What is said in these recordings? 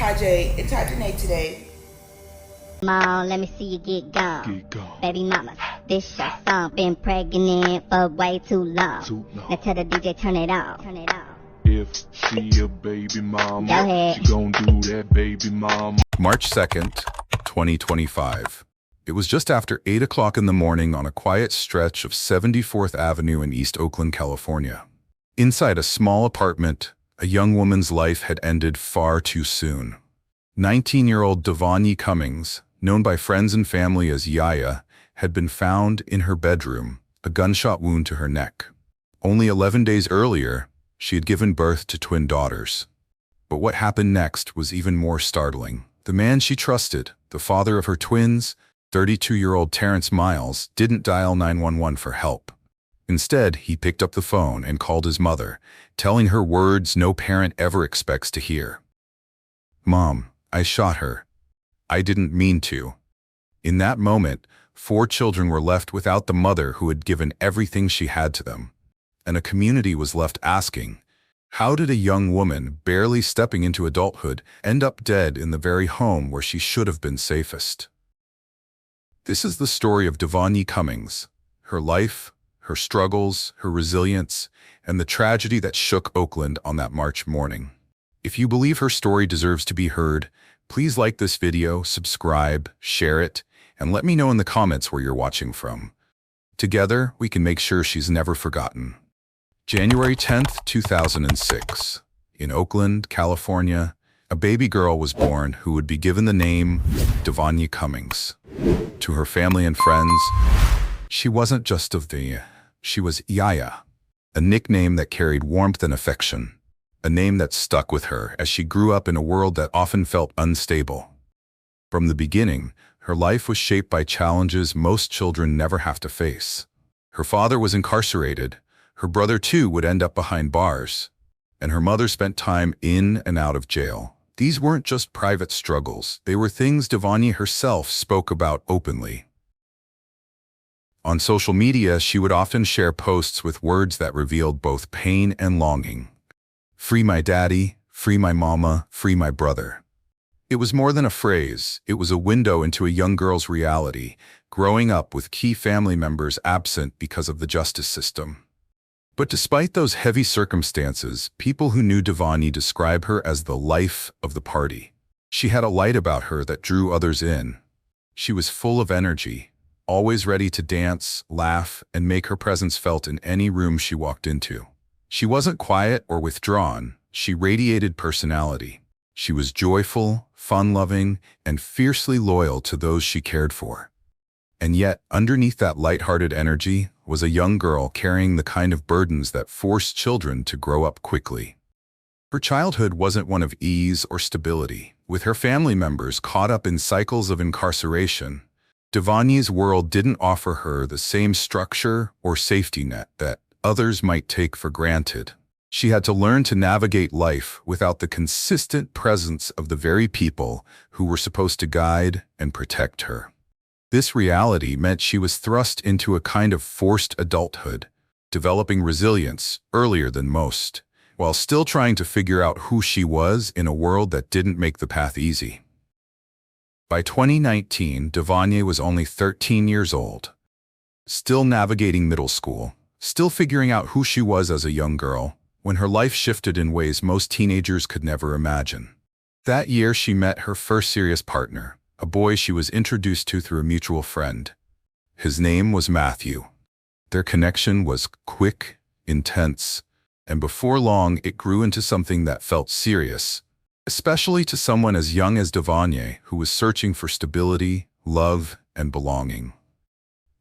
Tajay and Tajane today. Mom, let me see you get gone. Baby mama, this your song. Been pregnant for way too long. Now tell the DJ turn it off. If she a baby mama, Go ahead. she gon' do that baby mama. March 2nd, 2025. It was just after 8 o'clock in the morning on a quiet stretch of 74th Avenue in East Oakland, California. Inside a small apartment, a young woman's life had ended far too soon. 19-year-old Devonye Cummings, known by friends and family as Yaya, had been found in her bedroom, a gunshot wound to her neck. Only 11 days earlier, she had given birth to twin daughters. But what happened next was even more startling. The man she trusted, the father of her twins, 32-year-old Terrence Miles, didn't dial 911 for help. Instead, he picked up the phone and called his mother, telling her words no parent ever expects to hear. "Mom, I shot her. I didn't mean to." In that moment, 4 children were left without the mother who had given everything she had to them. And a community was left asking, how did a young woman, barely stepping into adulthood, end up dead in the very home where she should have been safest? This is the story of Devonye Cummings, her life, her struggles, her resilience, and the tragedy that shook Oakland on that March morning. If you believe her story deserves to be heard, please like this video, subscribe, share it, and let me know in the comments where you're watching from. Together, we can make sure she's never forgotten. January 10th, 2006. In Oakland, California, a baby girl was born who would be given the name Devonye Cummings. To her family and friends, she wasn't just Devonye, she was Yaya, a nickname that carried warmth and affection. A name that stuck with her as she grew up in a world that often felt unstable. From the beginning, her life was shaped by challenges most children never have to face. Her father was incarcerated, her brother too would end up behind bars, and her mother spent time in and out of jail. These weren't just private struggles, they were things Devonye herself spoke about openly. On social media, she would often share posts with words that revealed both pain and longing. "Free my daddy, free my mama, free my brother." It was more than a phrase, it was a window into a young girl's reality, growing up with key family members absent because of the justice system. But despite those heavy circumstances, people who knew Devonye describe her as the life of the party. She had a light about her that drew others in. She was full of energy, always ready to dance, laugh, and make her presence felt in any room she walked into. She wasn't quiet or withdrawn, she radiated personality. She was joyful, fun-loving, and fiercely loyal to those she cared for. And yet, underneath that light-hearted energy was a young girl carrying the kind of burdens that force children to grow up quickly. Her childhood wasn't one of ease or stability. With her family members caught up in cycles of incarceration, Devonye's world didn't offer her the same structure or safety net that others might take for granted. She had to learn to navigate life without the consistent presence of the very people who were supposed to guide and protect her. This reality meant she was thrust into a kind of forced adulthood, developing resilience earlier than most, while still trying to figure out who she was in a world that didn't make the path easy. By 2019, Devonye was only 13 years old, still navigating middle school, still figuring out who she was as a young girl, when her life shifted in ways most teenagers could never imagine. That year, she met her first serious partner, a boy she was introduced to through a mutual friend. His name was Matthew. Their connection was quick, intense, and before long, it grew into something that felt serious, especially to someone as young as Devonye, who was searching for stability, love, and belonging.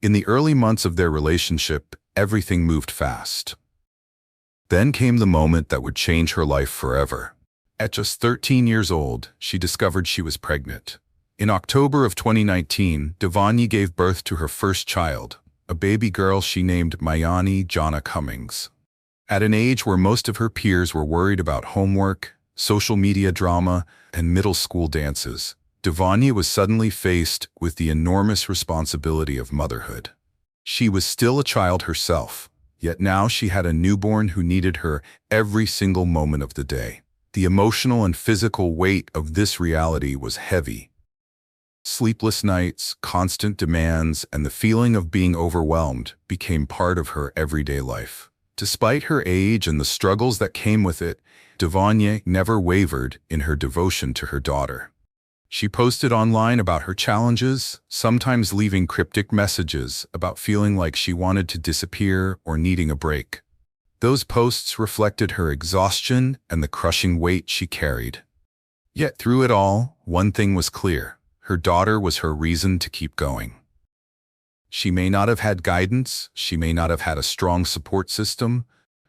In the early months of their relationship, everything moved fast. Then came the moment that would change her life forever. At just 13 years old, she discovered she was pregnant. In October of 2019, Devonye gave birth to her first child, a baby girl she named Mayani Jana Cummings. At an age where most of her peers were worried about homework, social media drama, and middle school dances, Devonye was suddenly faced with the enormous responsibility of motherhood. She was still a child herself, yet now she had a newborn who needed her every single moment of the day. The emotional and physical weight of this reality was heavy. Sleepless nights, constant demands, and the feeling of being overwhelmed became part of her everyday life. Despite her age and the struggles that came with it, Devanya never wavered in her devotion to her daughter. She posted online about her challenges, sometimes leaving cryptic messages about feeling like she wanted to disappear or needing a break. Those posts reflected her exhaustion and the crushing weight she carried. Yet through it all, one thing was clear: her daughter was her reason to keep going. She may not have had guidance, she may not have had a strong support system,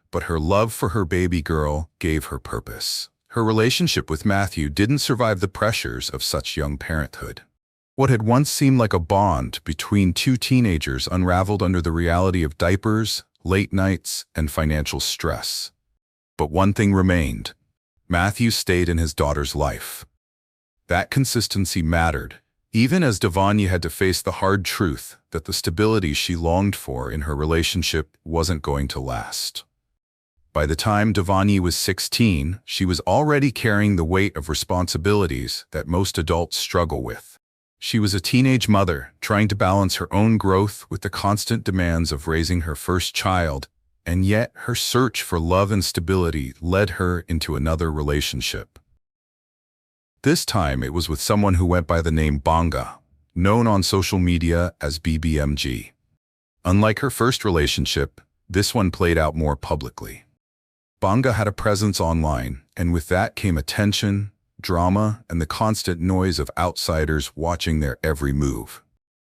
but her love for her baby girl gave her purpose. Her relationship with Matthew didn't survive the pressures of such young parenthood. What had once seemed like a bond between two teenagers unraveled under the reality of diapers, late nights, and financial stress. But one thing remained: Matthew stayed in his daughter's life. That consistency mattered, even as Devanya had to face the hard truth that the stability she longed for in her relationship wasn't going to last. By the time Devanya was 16, she was already carrying the weight of responsibilities that most adults struggle with. She was a teenage mother, trying to balance her own growth with the constant demands of raising her first child, and yet her search for love and stability led her into another relationship. This time it was with someone who went by the name Banga, known on social media as BBMG. Unlike her first relationship, this one played out more publicly. Banga had a presence online, and with that came attention, drama, and the constant noise of outsiders watching their every move.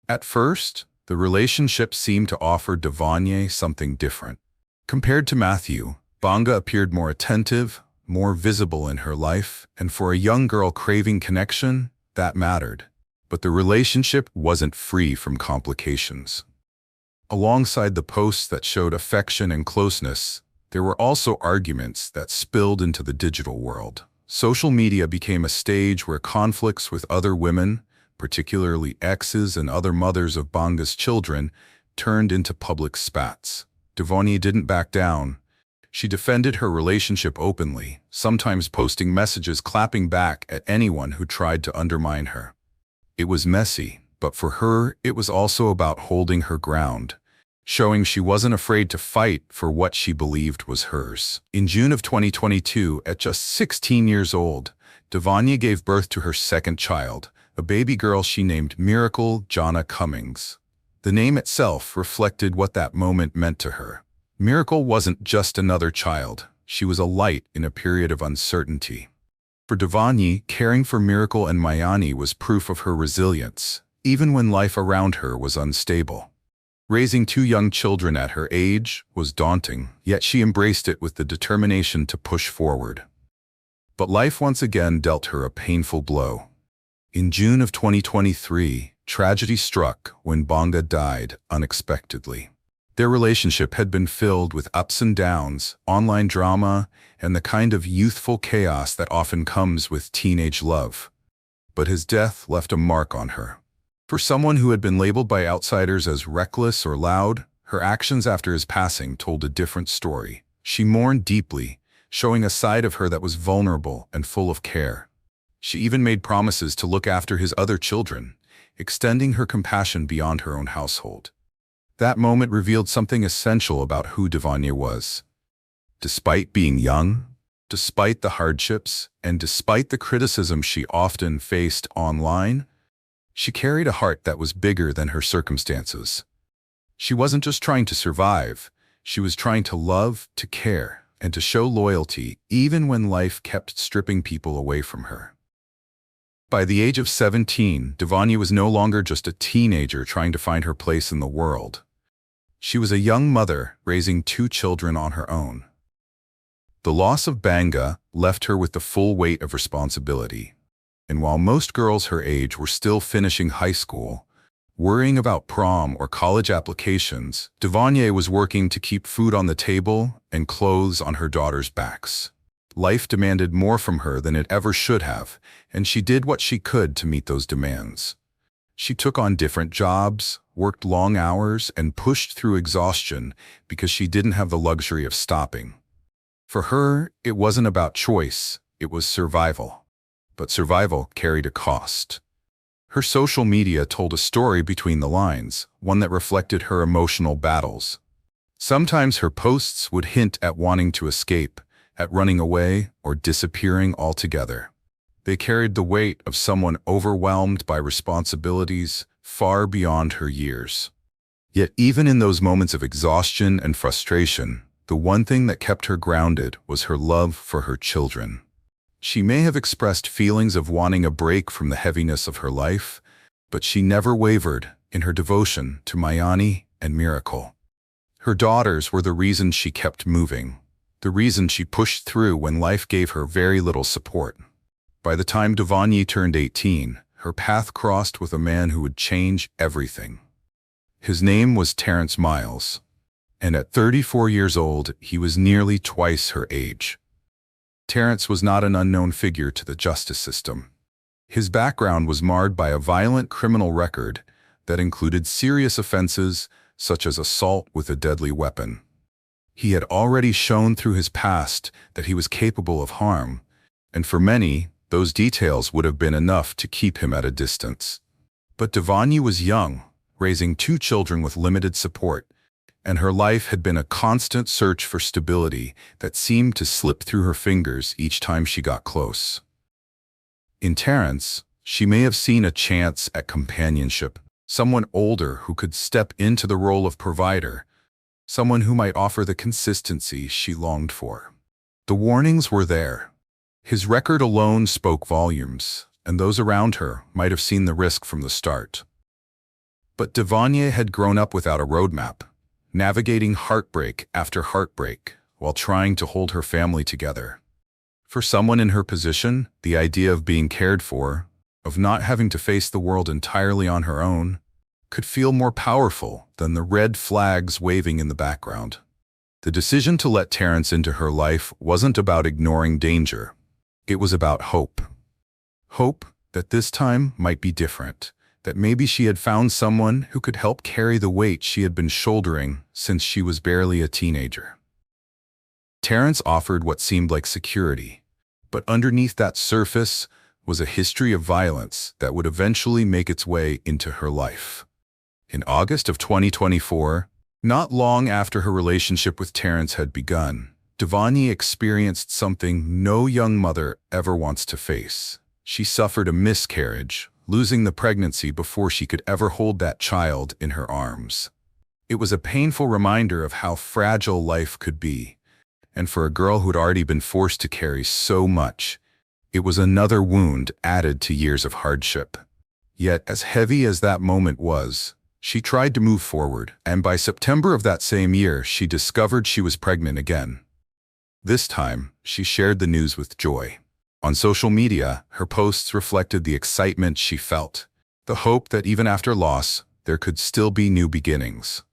At first, the relationship seemed to offer Devanya something different. Compared to Matthew, Banga appeared more attentive, more visible in her life, and for a young girl craving connection, that mattered. But the relationship wasn't free from complications. Alongside the posts that showed affection and closeness, there were also arguments that spilled into the digital world. Social media became a stage where conflicts with other women, particularly exes and other mothers of Banga's children, turned into public spats. Devanya didn't back down. She defended her relationship openly, sometimes posting messages clapping back at anyone who tried to undermine her. It was messy, but for her, it was also about holding her ground, showing she wasn't afraid to fight for what she believed was hers. In June of 2022, at just 16 years old, Devanya gave birth to her second child, a baby girl she named Miracle Jana Cummings. The name itself reflected what that moment meant to her. Miracle wasn't just another child, she was a light in a period of uncertainty. For Devanya, caring for Miracle and Mayani was proof of her resilience, even when life around her was unstable. Raising two young children at her age was daunting, yet she embraced it with the determination to push forward. But life once again dealt her a painful blow. In June of 2023, tragedy struck when Banga died unexpectedly. Their relationship had been filled with ups and downs, online drama, and the kind of youthful chaos that often comes with teenage love. But his death left a mark on her. For someone who had been labeled by outsiders as reckless or loud, her actions after his passing told a different story. She mourned deeply, showing a side of her that was vulnerable and full of care. She even made promises to look after his other children, extending her compassion beyond her own household. That moment revealed something essential about who Devanya was. Despite being young, despite the hardships, and despite the criticism she often faced online, she carried a heart that was bigger than her circumstances. She wasn't just trying to survive, she was trying to love, to care, and to show loyalty even when life kept stripping people away from her. By the age of 17, Devanya was no longer just a teenager trying to find her place in the world. She was a young mother raising two children on her own. The loss of Banga left her with the full weight of responsibility. And while most girls her age were still finishing high school, worrying about prom or college applications, Devanya was working to keep food on the table and clothes on her daughters' backs. Life demanded more from her than it ever should have, and she did what she could to meet those demands. She took on different jobs, worked long hours, and pushed through exhaustion because she didn't have the luxury of stopping. For her, it wasn't about choice, It was survival. But survival carried a cost. Her social media told a story between the lines, one that reflected her emotional battles. Sometimes her posts would hint at wanting to escape, at running away, or disappearing altogether. They carried the weight of someone overwhelmed by responsibilities far beyond her years. Yet even in those moments of exhaustion and frustration, the one thing that kept her grounded was her love for her children. She may have expressed feelings of wanting a break from the heaviness of her life, but she never wavered in her devotion to Mayani and Miracle. Her daughters were the reason she kept moving, the reason she pushed through when life gave her very little support. By the time Devani turned 18, her path crossed with a man who would change everything. His name was Terrence Miles, and at 34 years old, he was nearly twice her age. Terrence was not an unknown figure to the justice system. His background was marred by a violent criminal record that included serious offenses such as assault with a deadly weapon. He had already shown through his past that he was capable of harm, and for many, those details would have been enough to keep him at a distance. But Devani was young, raising 2 children with limited support, and her life had been a constant search for stability that seemed to slip through her fingers each time she got close. In Terrence, she may have seen a chance at companionship, someone older who could step into the role of provider, someone who might offer the consistency she longed for. The warnings were there. His record alone spoke volumes, and those around her might have seen the risk from the start. But Devani had grown up without a roadmap, navigating heartbreak after heartbreak while trying to hold her family together. For someone in her position, the idea of being cared for, of not having to face the world entirely on her own, could feel more powerful than the red flags waving in the background. The decision to let Terrence into her life wasn't about ignoring danger. It was about hope. Hope that this time might be different, that maybe she had found someone who could help carry the weight she had been shouldering since she was barely a teenager. Terrence offered what seemed like security, but underneath that surface was a history of violence that would eventually make its way into her life. In August of 2024, not long after her relationship with Terrence had begun, Devani experienced something no young mother ever wants to face. She suffered a miscarriage, losing the pregnancy before she could ever hold that child in her arms. It was a painful reminder of how fragile life could be, and for a girl who had already been forced to carry so much, it was another wound added to years of hardship. Yet, as heavy as that moment was, she tried to move forward, and by September of that same year, she discovered she was pregnant again. This time, she shared the news with joy. On social media, her posts reflected the excitement she felt, the hope that even after loss, there could still be new beginnings.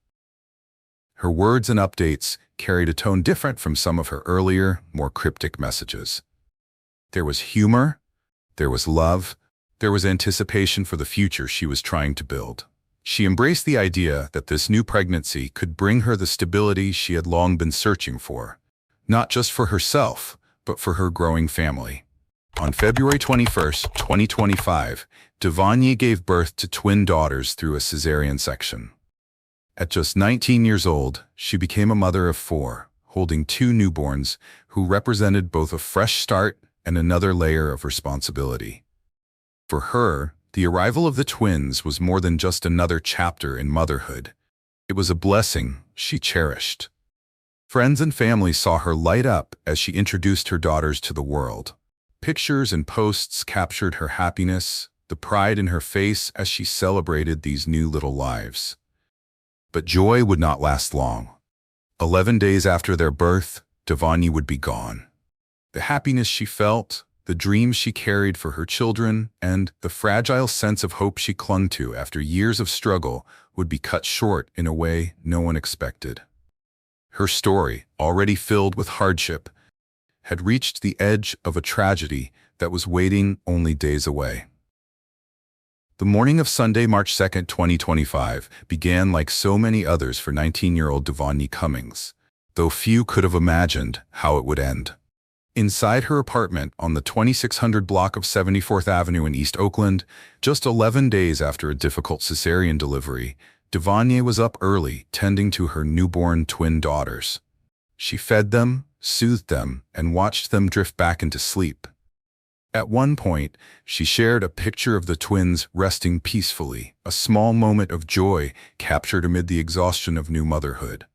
Her words and updates carried a tone different from some of her earlier, more cryptic messages. There was humor, there was love, there was anticipation for the future she was trying to build. She embraced the idea that this new pregnancy could bring her the stability she had long been searching for, not just for herself, but for her growing family. On February 21, 2025, Devani gave birth to twin daughters through a cesarean section. At just 19 years old, she became a mother of 4, holding 2 newborns who represented both a fresh start and another layer of responsibility. For her, the arrival of the twins was more than just another chapter in motherhood. It was a blessing she cherished. Friends and family saw her light up as she introduced her daughters to the world. Pictures and posts captured her happiness, the pride in her face as she celebrated these new little lives. But joy would not last long. 11 days after their birth, Devani would be gone. The happiness she felt, the dreams she carried for her children, and the fragile sense of hope she clung to after years of struggle would be cut short in a way no one expected. Her story, already filled with hardship, had reached the edge of a tragedy that was waiting only days away. The morning of Sunday, March 2, 2025, began like so many others for 19-year-old Devani Cummings, though few could have imagined how it would end. Inside her apartment on the 2600 block of 74th Avenue in East Oakland, just 11 days after a difficult cesarean delivery, Devonye was up early tending to her newborn twin daughters. She fed them, soothed them, and watched them drift back into sleep. At one point, she shared a picture of the twins resting peacefully, a small moment of joy captured amid the exhaustion of new motherhood.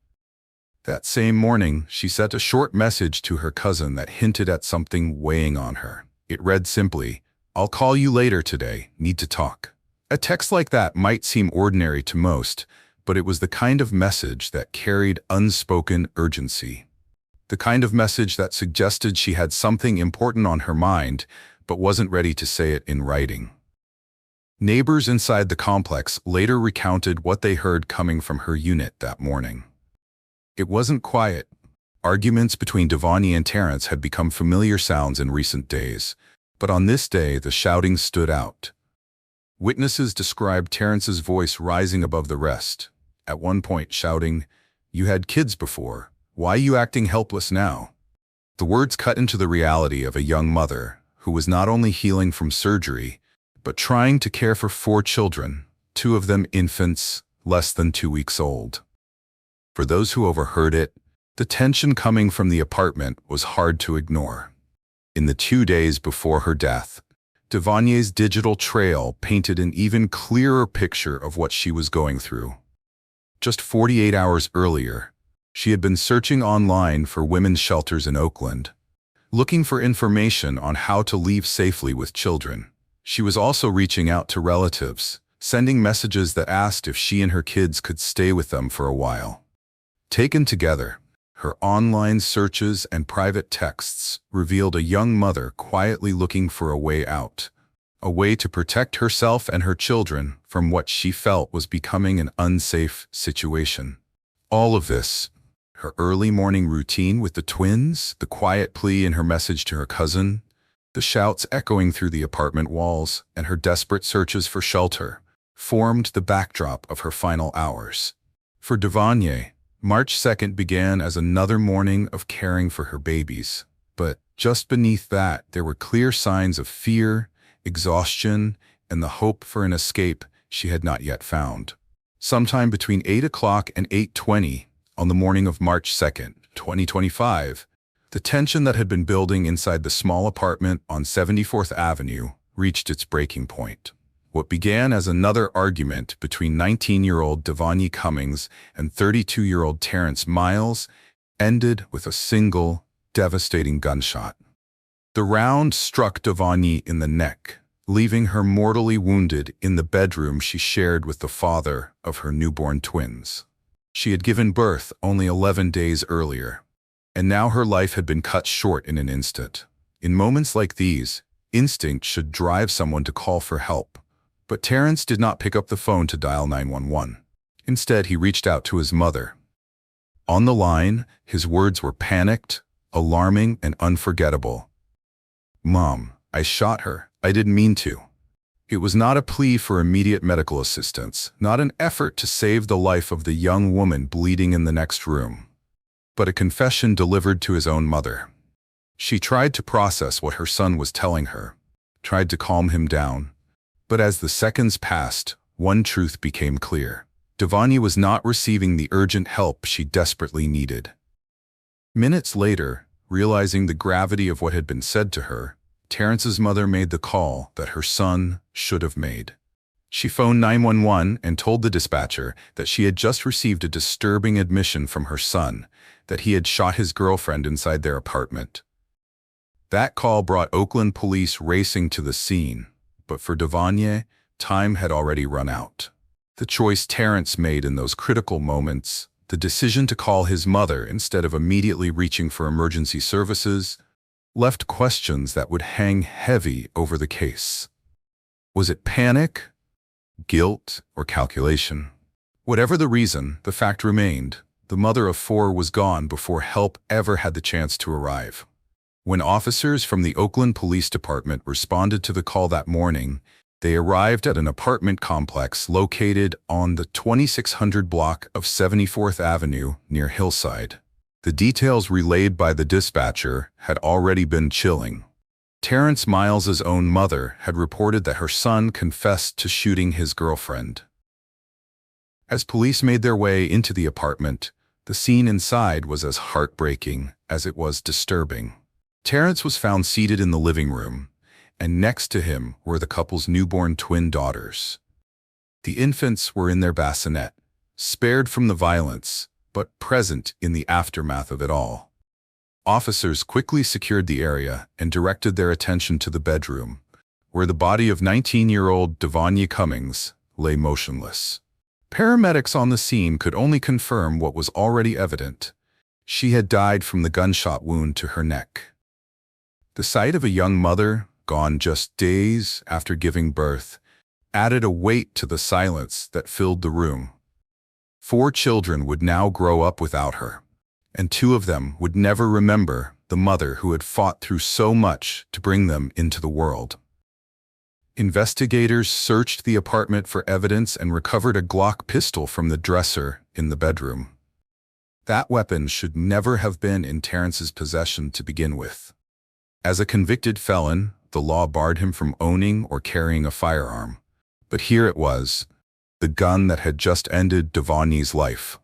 That same morning, she sent a short message to her cousin that hinted at something weighing on her. It read simply, "I'll call you later today, need to talk." A text like that might seem ordinary to most, but it was the kind of message that carried unspoken urgency. The kind of message that suggested she had something important on her mind, but wasn't ready to say it in writing. Neighbors inside the complex later recounted what they heard coming from her unit that morning. It wasn't quiet. Arguments between Devonye and Terrence had become familiar sounds in recent days, but on this day the shouting stood out. Witnesses described Terrence's voice rising above the rest, at one point shouting, "You had kids before. Why are you acting helpless now?" The words cut into the reality of a young mother who was not only healing from surgery, but trying to care for 4 children, 2 of them infants, less than 2 weeks old. For those who overheard it, the tension coming from the apartment was hard to ignore. In the 2 days before her death, Devonye's digital trail painted an even clearer picture of what she was going through. Just 48 hours earlier, she had been searching online for women's shelters in Oakland, looking for information on how to leave safely with children. She was also reaching out to relatives, sending messages that asked if she and her kids could stay with them for a while. Taken together, her online searches and private texts revealed a young mother quietly looking for a way out, a way to protect herself and her children from what she felt was becoming an unsafe situation. All of this, her early morning routine with the twins, the quiet plea in her message to her cousin, the shouts echoing through the apartment walls, and her desperate searches for shelter, formed the backdrop of her final hours. For Devonye, March 2nd began as another morning of caring for her babies, but just beneath that there were clear signs of fear, exhaustion, and the hope for an escape she had not yet found. Sometime between 8 o'clock and 8:20 on the morning of March 2nd, 2025, the tension that had been building inside the small apartment on 74th Avenue reached its breaking point. What began as another argument between 19-year-old Devonye Cummings and 32-year-old Terrence Miles ended with a single, devastating gunshot. The round struck Devonye in the neck, leaving her mortally wounded in the bedroom she shared with the father of her newborn twins. She had given birth only 11 days earlier, and now her life had been cut short in an instant. In moments like these, instinct should drive someone to call for help. But Terrence did not pick up the phone to dial 911. Instead, he reached out to his mother. On the line, his words were panicked, alarming, and unforgettable. "Mom, I shot her. I didn't mean to." It was not a plea for immediate medical assistance, not an effort to save the life of the young woman bleeding in the next room, but a confession delivered to his own mother. She tried to process what her son was telling her, tried to calm him down. But as the seconds passed, one truth became clear. Devonye was not receiving the urgent help she desperately needed. Minutes later, realizing the gravity of what had been said to her, Terrence's mother made the call that her son should have made. She phoned 911 and told the dispatcher that she had just received a disturbing admission from her son, that he had shot his girlfriend inside their apartment. That call brought Oakland police racing to the scene. But for Devonye, time had already run out. The choice Terrence made in those critical moments, the decision to call his mother instead of immediately reaching for emergency services, left questions that would hang heavy over the case. Was it panic, guilt, or calculation? Whatever the reason, the fact remained, the mother of 4 was gone before help ever had the chance to arrive. When officers from the Oakland Police Department responded to the call that morning, they arrived at an apartment complex located on the 2600 block of 74th Avenue near Hillside. The details relayed by the dispatcher had already been chilling. Terrence Miles's own mother had reported that her son confessed to shooting his girlfriend. As police made their way into the apartment, the scene inside was as heartbreaking as it was disturbing. Terrence was found seated in the living room, and next to him were the couple's newborn twin daughters. The infants were in their bassinet, spared from the violence, but present in the aftermath of it all. Officers quickly secured the area and directed their attention to the bedroom, where the body of 19-year-old Devanya Cummings lay motionless. Paramedics on the scene could only confirm what was already evident. She had died from the gunshot wound to her neck. The sight of a young mother, gone just days after giving birth, added a weight to the silence that filled the room. 4 children would now grow up without her, and 2 of them would never remember the mother who had fought through so much to bring them into the world. Investigators searched the apartment for evidence and recovered a Glock pistol from the dresser in the bedroom. That weapon should never have been in Terrence's possession to begin with. As a convicted felon, the law barred him from owning or carrying a firearm. But here it was, the gun that had just ended Devanya's life.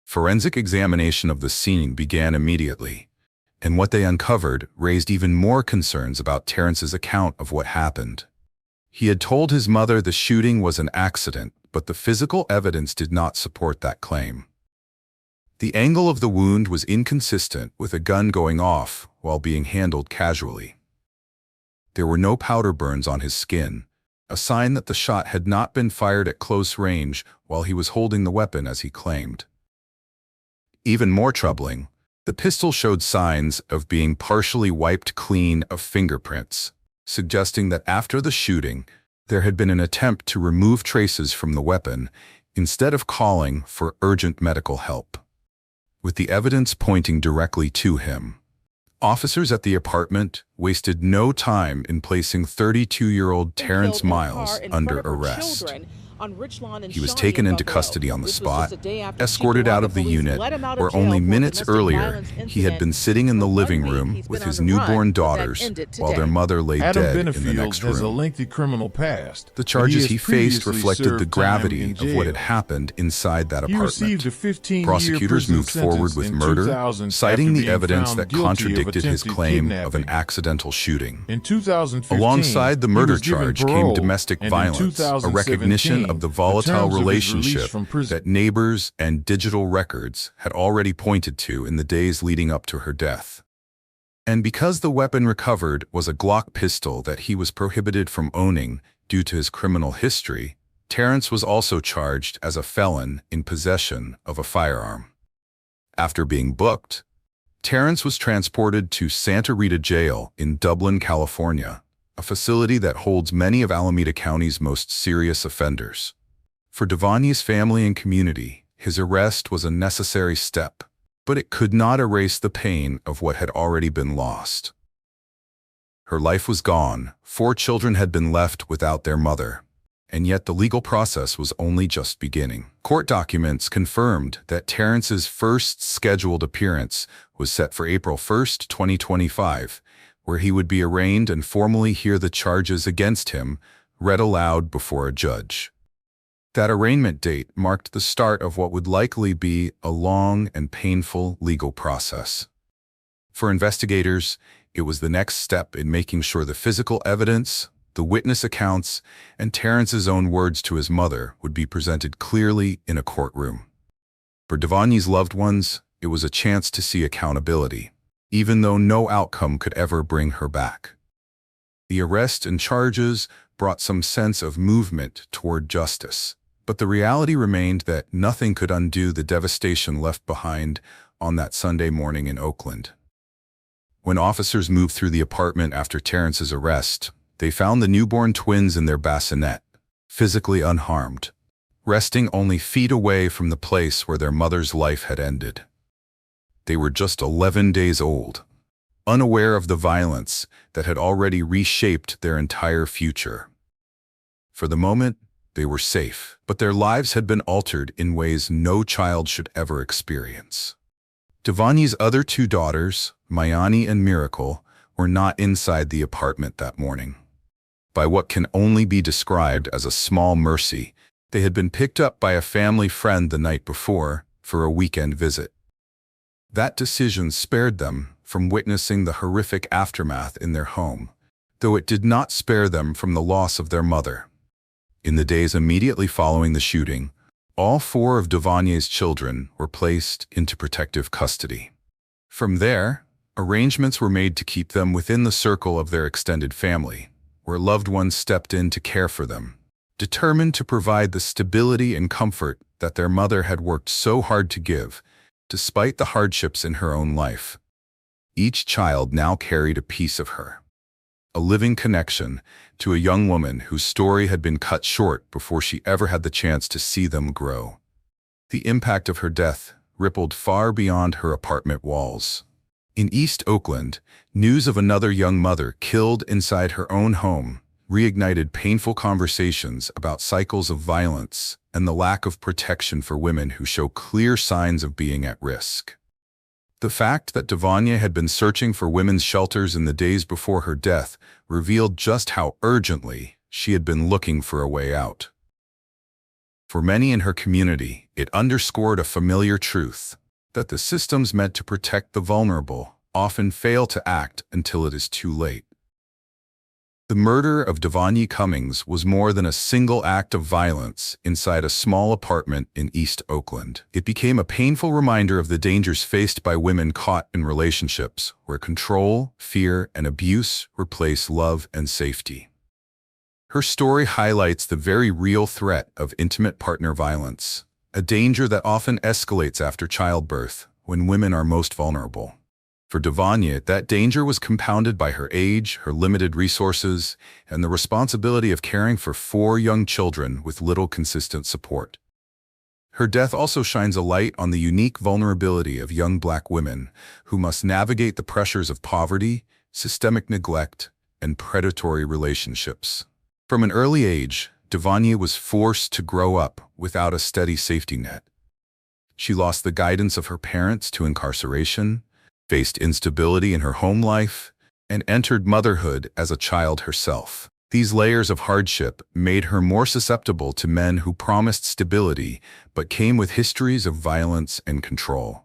Forensic examination of the scene began immediately, and what they uncovered raised even more concerns about Terrence's account of what happened. He had told his mother the shooting was an accident, but the physical evidence did not support that claim. The angle of the wound was inconsistent with a gun going off while being handled casually. There were no powder burns on his skin, a sign that the shot had not been fired at close range while he was holding the weapon as he claimed. Even more troubling, the pistol showed signs of being partially wiped clean of fingerprints, suggesting that after the shooting, there had been an attempt to remove traces from the weapon instead of calling for urgent medical help. With the evidence pointing directly to him, officers at the apartment wasted no time in placing 32-year-old Terrence Miles under arrest. He was taken into custody on the spot, escorted out of the unit, where only minutes earlier he had been sitting in the living room with his newborn daughters while their mother lay dead in the next room. Has a lengthy criminal past. The charges he faced reflected the gravity of what had happened inside that apartment. Prosecutors moved forward with murder, citing the evidence that contradicted his claim of an accidental shooting. In 2015, alongside the murder charge came domestic violence, a recognition of the volatile relationship that neighbors and digital records had already pointed to in the days leading up to her death. And because the weapon recovered was a Glock pistol that he was prohibited from owning due to his criminal history, Terrence was also charged as a felon in possession of a firearm. After being booked, Terrence was transported to Santa Rita Jail in Dublin, California, a facility that holds many of Alameda County's most serious offenders. For Devanya's family and community, his arrest was a necessary step, but it could not erase the pain of what had already been lost. Her life was gone, 4 children had been left without their mother, and yet the legal process was only just beginning. Court documents confirmed that Terrence's first scheduled appearance was set for April 1, 2025, where he would be arraigned and formally hear the charges against him read aloud before a judge. That arraignment date marked the start of what would likely be a long and painful legal process. For investigators, it was the next step in making sure the physical evidence, the witness accounts, and Terrence's own words to his mother would be presented clearly in a courtroom. For Devanya's loved ones, it was a chance to see accountability, even though no outcome could ever bring her back. The arrest and charges brought some sense of movement toward justice, but the reality remained that nothing could undo the devastation left behind on that Sunday morning in Oakland. When officers moved through the apartment after Terrence's arrest, they found the newborn twins in their bassinet, physically unharmed, resting only feet away from the place where their mother's life had ended. They were just 11 days old, unaware of the violence that had already reshaped their entire future. For the moment, they were safe, but their lives had been altered in ways no child should ever experience. Devani's other two daughters, Mayani and Miracle, were not inside the apartment that morning. By what can only be described as a small mercy, they had been picked up by a family friend the night before for a weekend visit. That decision spared them from witnessing the horrific aftermath in their home, though it did not spare them from the loss of their mother. In the days immediately following the shooting, all four of Devani's children were placed into protective custody. From there, arrangements were made to keep them within the circle of their extended family, where loved ones stepped in to care for them, determined to provide the stability and comfort that their mother had worked so hard to give, despite the hardships in her own life. Each child now carried a piece of her, a living connection to a young woman whose story had been cut short before she ever had the chance to see them grow. The impact of her death rippled far beyond her apartment walls. In East Oakland, news of another young mother killed inside her own home reignited painful conversations about cycles of violence and the lack of protection for women who show clear signs of being at risk. The fact that Devania had been searching for women's shelters in the days before her death revealed just how urgently she had been looking for a way out. For many in her community, it underscored a familiar truth, that the systems meant to protect the vulnerable often fail to act until it is too late. The murder of Devania Cummings was more than a single act of violence inside a small apartment in East Oakland. It became a painful reminder of the dangers faced by women caught in relationships where control, fear, and abuse replace love and safety. Her story highlights the very real threat of intimate partner violence, a danger that often escalates after childbirth when women are most vulnerable. For Devania, that danger was compounded by her age, her limited resources, and the responsibility of caring for four young children with little consistent support. Her death also shines a light on the unique vulnerability of young Black women who must navigate the pressures of poverty, systemic neglect, and predatory relationships. From an early age, Devania was forced to grow up without a steady safety net. She lost the guidance of her parents to incarceration, faced instability in her home life, and entered motherhood as a child herself. These layers of hardship made her more susceptible to men who promised stability but came with histories of violence and control.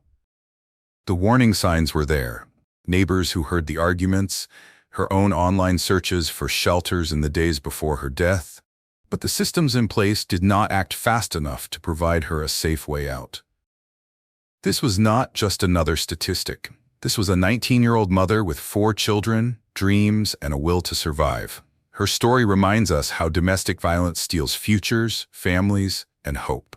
The warning signs were there: neighbors who heard the arguments, her own online searches for shelters in the days before her death, but the systems in place did not act fast enough to provide her a safe way out. This was not just another statistic. This was a 19-year-old mother with 4 children, dreams, and a will to survive. Her story reminds us how domestic violence steals futures, families, and hope.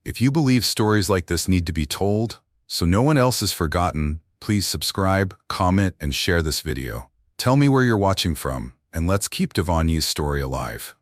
If you believe stories like this need to be told, so no one else is forgotten, please subscribe, comment, and share this video. Tell me where you're watching from, and let's keep Devani's story alive.